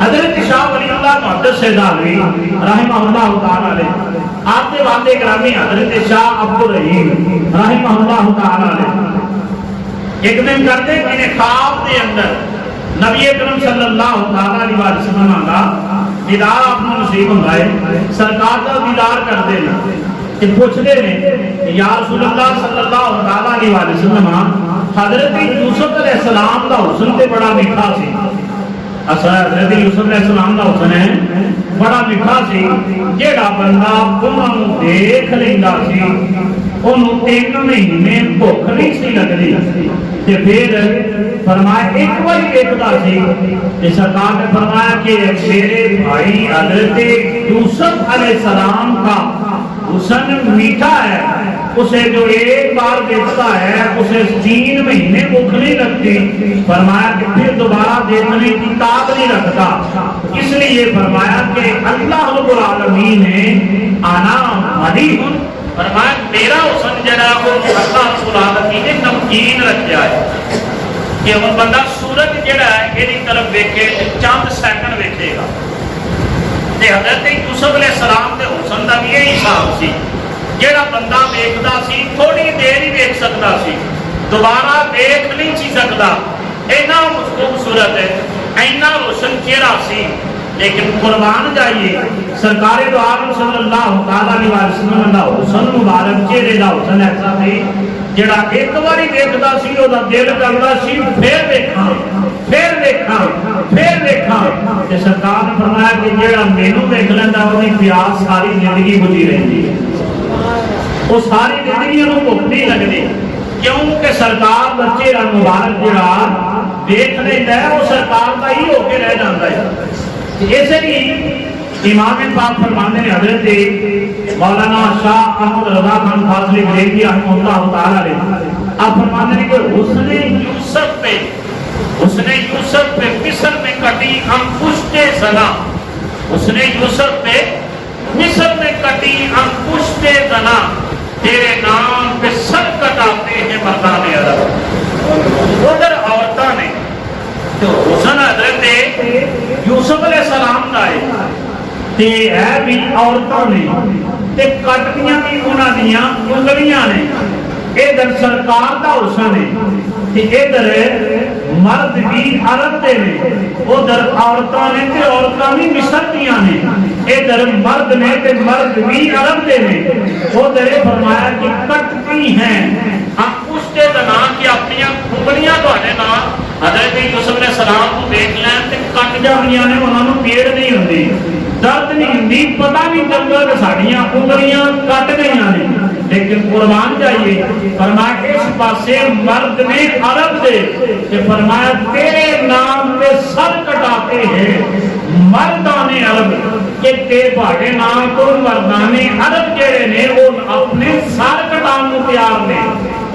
हजरत शाह वलीउल्लाह मुहद्दिस सेदालवी रहमहुल्लाह तआला अलैह आपके वादे ग्रामी हजरत शाह अब्दुल रहीम रहमहुल्लाह तआला अलैह एक दिन करते कि ख्वाब के अंदर नबी अकरम सल्लल्लाहु अलैहि वसल्लम का दीदार आपको नसीब होता है। सरकार का दीदार करते हैं कि पूछते हैं या रसूल अल्लाह सल्लल्लाहु अलैहि वसल्लम हजरत यूसुफ अलैहिस्सलाम का हुस्न ते बड़ा मीठा सी। असा हजरत यूसुफ अलैहिस्सलाम का हुस्न है बड़ा मीठा सी। जेड़ा बंदा उन्होंने देख लेंदा सी ओनू 3 महीने भुख नहीं सी लगदी ते फिर फरमाया एक बार देखता सी कि सरकार ने फरमाया कि मेरे भाई हजरत यूसुफ अलैहिस्सलाम का हुस्न मीठा है, उसे जो एक बार देखता है उसे 3 महीने भूख नहीं लगती। फरमाया कि फिर दोबारा देखने की ताक नहीं रखता। इसलिए फरमाया कि अल्लाह रब्बुल आलमीन ने आना मदी फरमाया मेरा हुस्न जरा वो अल्लाह रब्बुल आलमीन ने नमकीन रखा है कि हम बंदा सूरज जड़ा है एदी तरफ देखे चंद सेकंड वेखेगा। ते हजरत यूसुफ अलैहिस्सलाम दे हुस्न दा भी यही हिसाब सी। जेड़ा बंदा देखदा सी थोड़ी देर ही देख सकता सी, दोबारा देख नहीं सी सकता। इन्ना खूबसूरत है, इन्ना रोशन चेहरा सी। लेकिन कुर्बान जाइए सरकारे दो आलम सल्लल्लाहु अलैहि वसल्लम दा हुस्न मुबारक चेहरे दा हुस्न ऐसा सी जेड़ा एक बारी देखदा सी ओदा दिल करदा सी फिर देखा फिर देखा फिर देखा। ते सरकार ने फरमाया कि जेड़ा मैनू देख लैंदा ओदी प्यास सारी जिंदगी बुझी रहिंदी है, वो सारी जिंदगी ओनू भुख नहीं लगदी। क्योंकि सरकार दा चेहरा मुबारक जेड़ा देख लैंदा है वो सरकार दा ही होके रह जांदा है। इसलिए इमाम पाक फरमाते हैं हजरत मौलाना शाह अहमद रजा खान फाजली गरीबी रहमतुल्लाह तआला अलैह आप फरमाते हैं कि उसने यूसुफ पे मिस्र में कटी अंकुशे जना, उसने यूसुफ पे मिस्र में कटी अंकुशे जना, तेरे नाम पे सर कटाते हैं मर्दाने अरब। उधर औरतां ने तो हुस्न हजरत यूसुफ अलैहिस्सलाम का है ते है भी औरतों ने ते कटदियां भी उन्हां दियां उंगलियां ने। इधर सरकार का हुस्न है ते इधर मर्द भी अरब दे ने, उधर औरतां ने ते औरतां भी मिस्र दियां ने। इधर मर्द ने ते मर्द भी अरब दे ने। उधर फरमाया कि कटती हैं उसके जना की अपनी उंगलियां तुहाडे नाल हजरत यूसुफ अलैहिस्सलाम को देख लैन ते कट जांदियां ने, उन्हां नूं पीड़ नहीं हुंदी, दर्द नहीं हुंदी, पता नहीं चलदा कि साडीआं उंगलियां कट गईयां ने। लेकिन कुर्बान जाइए फरमाया इस पासे मर्द ने अरब दे ते फरमाया तेरे नाम पे सर कटाते हैं मर्दाने अरब के ते भाड़े नाम तो मर्दाने अरब जेड़े ने वो अपने सर कटाने को तैयार ने।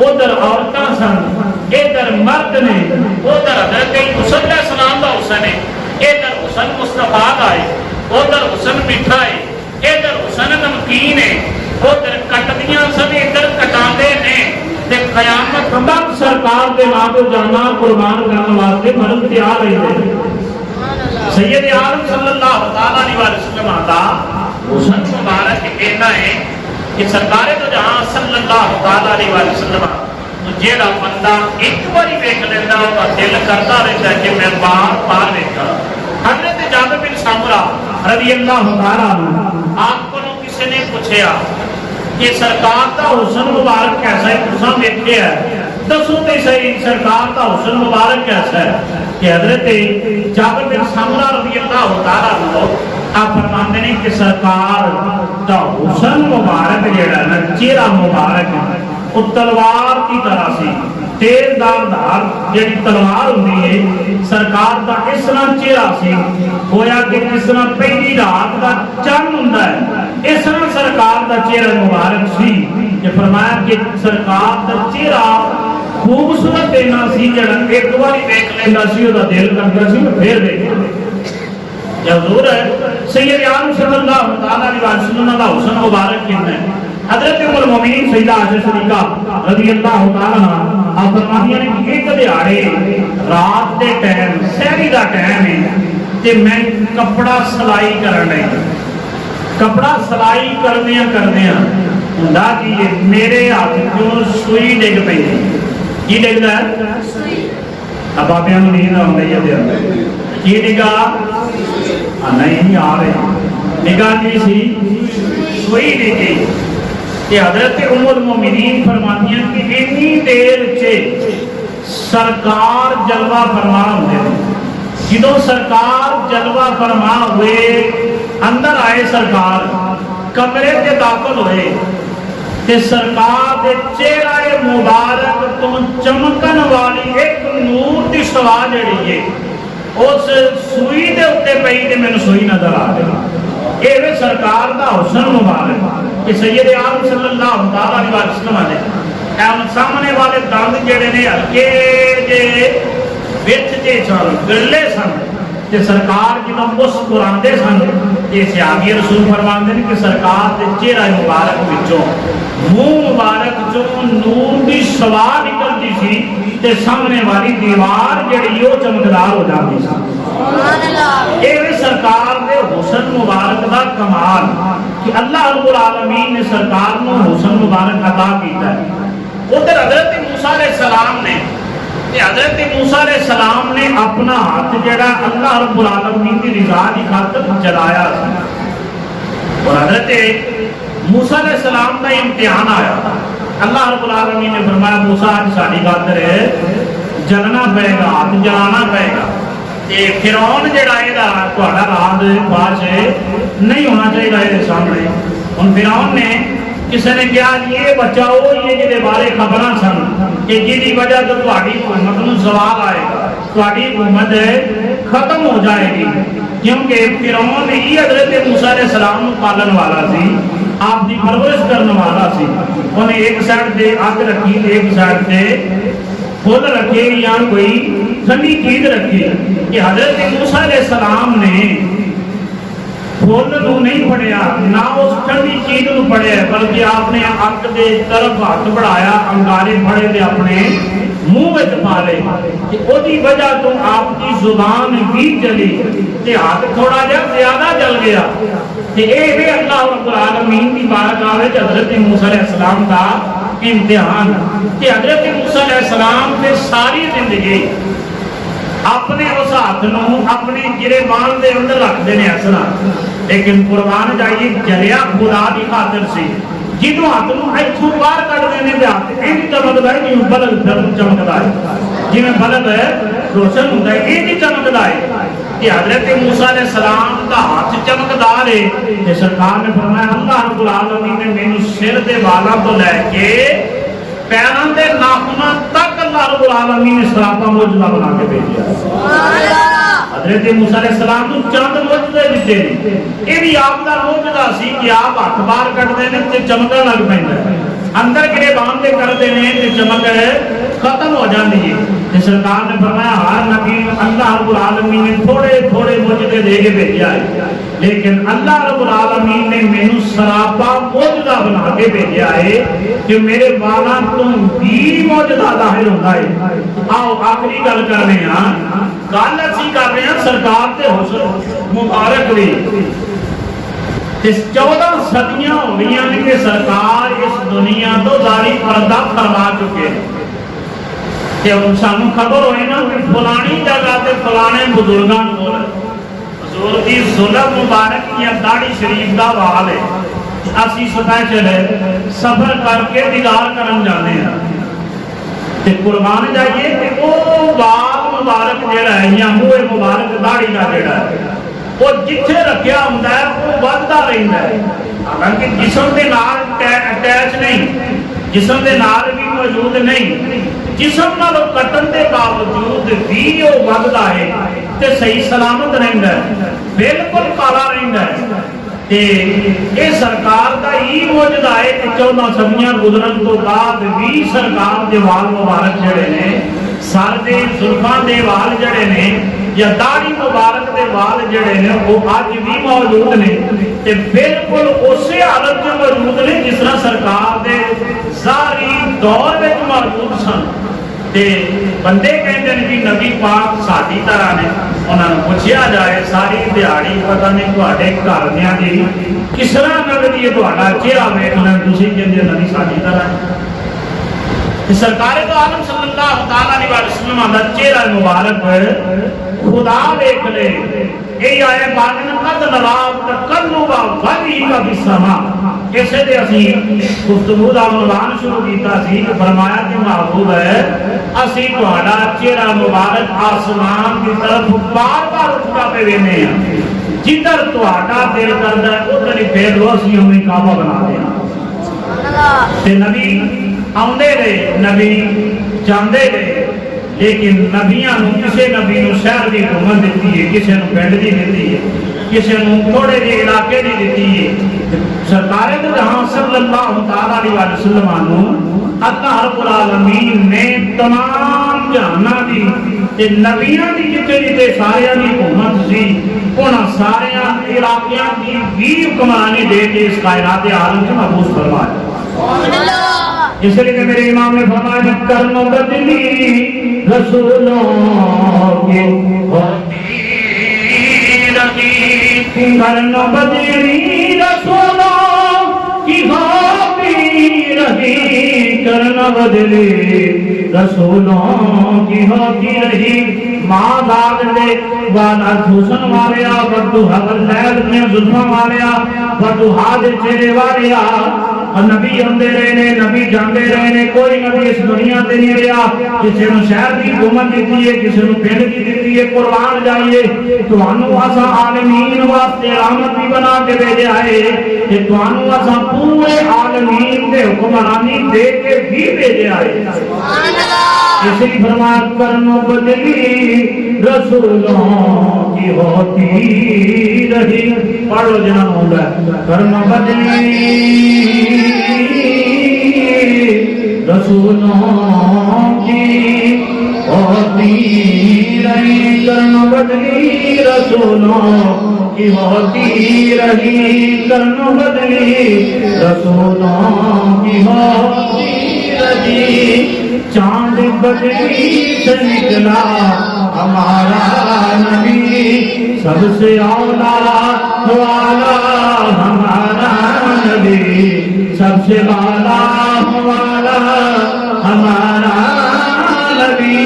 उधर औरतां सन, इधर मर्द ने, उधर हजरत यूसुफ अलैहिस्सलाम दा हुस्न है, इधर हुस्न मुस्तफा दा है, उधर हुस्न मीठा है, इधर हुस्न नमकीन है, उधर कटदियां सन इधर कटांदे ने। ते कयामत तक सरकार दे नाम तो जाना कुर्बान करने वास्ते मर्द तैयार रहिंदे। सैयद आलम सल्लल्लाहु अलैहि वसल्लम दा हुस्न मुबारक कहना है कि सरकारे तो जहां सल्लल्लाहु अलैहि वसल्लम तो जेड़ा बंदा एक बारी देख लेंदा ओदा दिल करता रहता है कि मैं बार बार देखा। हजरत जाबिर बिन सामुरा रज़ी अल्लाह तआला आपको किसी ने पूछा कि सरकार का हुस्न मुबारक कैसा है, तुसा देखिया है, दसो तो सही सरकार का हुस्न मुबारक कैसा है। कि हजरत जाबिर बिन सामुरा रज़ी अल्लाह तआला आप फरमाते हैं कि सरकार का हुस्न मुबारक जेड़ा ना चेहरा मुबारक है वो तलवार की तरह से तेजदार धार जेड़ी तलवार होती है सरकार का इस तरह चेहरा से होया कि जिस तरह पहली रात का चंद होता है इस तरह सरकार का चेहरा मुबारक सी। कि फरमाया कि सरकार का चेहरा खूबसूरत देना सी जड़ा एक बार देख लेंदा सी ओदा दिल करदा सी फिर देखे। हजूर सैयद आलम सल्लल्लाहु अलैहि वसल्लम दा हुस्न मुबारक कितना है। हजरत उम्मुल मोमिनीन सैयदा आयशा सिद्दीका रज़ी अल्लाह तआला आप फरमाती हैं कि एक दिहाड़े रात के टाइम सहरी का टाइम है ते मैं कपड़ा सिलाई करन लगी। कपड़ा सिलाई करदियां करदियां हुंदा की है, मेरे हाथ चों सूई डिग पई। की डिगदा अब बाबियां नूं नींद आउंदी है की डिगा नहीं आ रही निगाह की सी सूई डिगी। हजरत उम्मुल मोमिनीन फरमादियां कि इन्नी देर च सरकार जलवा फरमा होंदे ने। जो सरकार जलवा फरमा हुए अंदर आए, सरकार कमरे से दाखिल हुए ते सरकार के चेहरे मुबारक तो चमकन वाली एक नूर की सवा जड़ी है उस सूई के उत्ते पई ते मैनूं सूई नजर आ गई। ये सरकार का हुसन मुबारक कि सैयद आलम सल्लल्लाहु अलैहि वसल्लम ने सामने वाले दंद जेड़े ने हल्के जे विच जे सन गिरले सन ते सरकार जो मुस्कुराते सन ते सहाबी रसूल फरमाते हैं कि सरकार के चेहरा मुबारक विचों मुंह मुबारक चो नूर की सवा निकलती सी ते सामने वाली दीवार जिहड़ी वो चमकदार हो जाती सी। ये सरकार के हुसन मुबारक का कमाल कि अल्लाह रब्बुल आलमीन ने सरकार को हुसन मुबारक अता किया। उधर हजरत मूसा अलैहिस्सलाम ने हजरत मूसा अलैहिस्सलाम ने अपना हाथ जड़ा अल्लाह रब्बुल आलमीन की रिजा की खातिर चलाया और हजरत मूसा अलैहिस्सलाम का इम्तिहान आया। अल्लाह रब्बुल आलमीन ने फरमाया मूसा आज साडी खातिर जलना पेगा, हाथ जलाना पेगा। फिरौन जड़ा इहदा तुहाडा राज पास नहीं होना चाहिए इहदे सामने। हुण फिरौन ने किसी ने कहा ये बच्चा वो ही है जिहदे बारे खबर सन कि जिहदी वजह तो तुहाडी हुकूमत नूं सवाल आएगा, तुहाडी हुकूमत खत्म हो जाएगी। क्योंकि फिरौन ही हजरत मूसा अलैहिस्सलाम नूं पालन वाला सी, आपकी परवरिश करने वाला सी। उन्हें एक साइड से अग रखी, एक साइड से फुल रखे या कोई ठंडी चीज रखी कि हजरत मूसा अलैहिस्सलाम ने फुल नूं नहीं पढ़िया ना उस ठंडी चीज नूं पढ़िया, बल्कि आपने अग के तरफ हाथ बढ़ाया, अंगारे फड़े थे अपने मुंह में पा ले। ओदी वजह तो आपकी जुबान भी जली ते हाथ थोड़ा ज्यादा जल गया। ये अल्लाह रब्बुल आलमीन की बारगाह में हजरत मूसा अलैहिस्सलाम का इम्तिहान कि हजरत मूसा अलैहिस्सलाम ने सारी जिंदगी अपने उस हाथ नूं अपने गिरेबान के अंदर रखते हैं असना, लेकिन कुर्बान जाइए जलिया खुदा की खातिर से जिन्हों हाथ नूं इत्थों बाहर कढ़ते हैं हाथ इंज चमकदा है जिवें बल्ब चमकदा है, जिवें बल्ब रोशन होता है इंज चमकदा है। कि हजरत मूसा अलैहिस्सलाम का हाथ चमकदार है ते सरकार ने फरमाया अल्लाह रब्बुल आलमीन ने मैनूं सिर दे वालां तो लैके पैरों के नाखूनों तक अल्लाह रब्बुल आलमीन ने सरापा मौजूदा बना के भेजा। हजरत मूसा अलैहिस्सलाम को चंद मौजूदे दिते ने, ये भी आप दा मौजूदा सी कि आप हाथ बाहर कटदे ने ते चमकण लग पैंदा है, अंदर गिरेबान दे करदे ने ते चमक खत्म हो जाती है। ते सरकार ने फरमाया हर नबी अल्लाह रब्बुल आलमीन ने थोड़े थोड़े मौजूदे दे के भेजा है, लेकिन अल्लाह रब्बुल आलमीन ने मैनू सरापा मौजूदा बना के भेजा है कि मेरे वालां तो भी मौजूदा जाहिर होता है। आओ आखिरी गल कर रहे हैं, गल असीं कर रहे हैं सरकार के हुस्न मुबारक दी। 14 सदियां हो गई हैं कि सरकार इस दुनिया तो जारी पर्दा फरमा चुके हैं। सानू खबर होए ना कि फलानी जगह से फलाने बुजुर्गों को हजूर की जुल्फ मुबारक या दाढ़ी शरीफ का वाल है, असी स्पैशल सफर करके दीदार करन जाते हैं ते कुर्बान जाइए कि वो वाल मुबारक जेड़ा है या मुंह मुबारक दाढ़ी का जेड़ा है वो जिथे रखा होंदा है वो वधदा रहिंदा है। हालांकि जिस्म दे नाल अटैच नहीं, जिस्म दे नाल भी मौजूद नहीं, जिस्म नालों कटन के बावजूद भी वो वधदा है ते सही सलामत रहिंदा है, बिल्कुल काला रहिंदा है। ते ये सरकार का ही मौजूदा है कि 14 सदियां गुजरन तो बाद भी सरकार के वाल मुबारक जड़े ने, सर के जुल्फां दे वाल जड़े ने या दाढ़ी मुबारक के वाल जड़े ने वो अज भी मौजूद ने ते बिल्कुल उसी हालत में मौजूद ने जिस तरह सरकार के जारी दौर में मौजूद सन। ते बंदे कहते हैं कि नबी पाक साडी तरह ने। उन्होंने पूछा जाए सारी दिहाड़ी पता नहीं तुहाडे घरदियां दी किस तरह लगदी है, तुहाडा चेहरा वेखना तुसीं कहंदे हो नबी साडी तरह। सरकार तो आलम सल्लल्लाहु अलैहि वसल्लम का चेहरा मुबारक खुदा देख ले। यही आया बात कद नराब तकल्लुबा वजहिका फिस्समा। इसे ते असी गुफ्तगू दा उन्वान शुरू कीता सी, फरमाया कि महबूब है असी तुहाडा चेहरा मुबारक आसमान की तरफ बार-बार उठदा पे वेने आ। जिधर तुहाडा दिल करदा है उधर ही फेर लो, असी हमें काबा बना देना। ते नबी आउंदे रहे, नबी जांदे रहे, लेकिन नबियां किसी नबी शहर की हुकूमत दी है, किसी पिंड की दी है, किसी थोड़े जे इलाके की दी है। सरकार जहां सल्लल्लाहु अलैहि वसल्लम अल्लाह रब्बुल आलमीन ने तमाम जहाना दी ते नबियां दी जिथे जिथे सारियां दी हुकूमत सी उन्हां सारियां इलाकियां दी भी हुक्मरानी दे के इस कायनात आलम च महफूज फरमाया। सुभान अल्लाह। इसलिए मेरे इमाम ने फरमाया कर्म बदली रसूलों की होती रही, कर्म बदली रसूलों की होती रही, कर्म बदली रसूलों की होती रही। मां दाग दे वाला हुसन वालिया बड्डू हवल लैल में जुल्फा वालिया बड्डू हाथ चेहरे वालिया। नबी आंदे रहे ने, नबी जाते रहे ने, कोई नबी इस दुनिया से नहीं रहा। किसी ने शहर की हुकूमत दी है, किसी ने पिंड की दी है। कुर्बान जाइए तुहानू असा आलमीन वास्ते रहमत भी बना के भेजा है कि तुहानू असा पूरे आलमीन के हुक्मरानी दे के भी भेजा है। इसलिए फरमाया कर्म बदली रसूलों की होती रही। पढ़ लो जना होगा कर्म बदली रसूलों की होती रही, कर्म बदली रसूलों की होती रही, कर्म बदली रसूलों की होती रही। चांद बदली से निकला हमारा नबी, सबसे औला वाला हमारा नबी, सबसे वाला वाला हमारा नबी।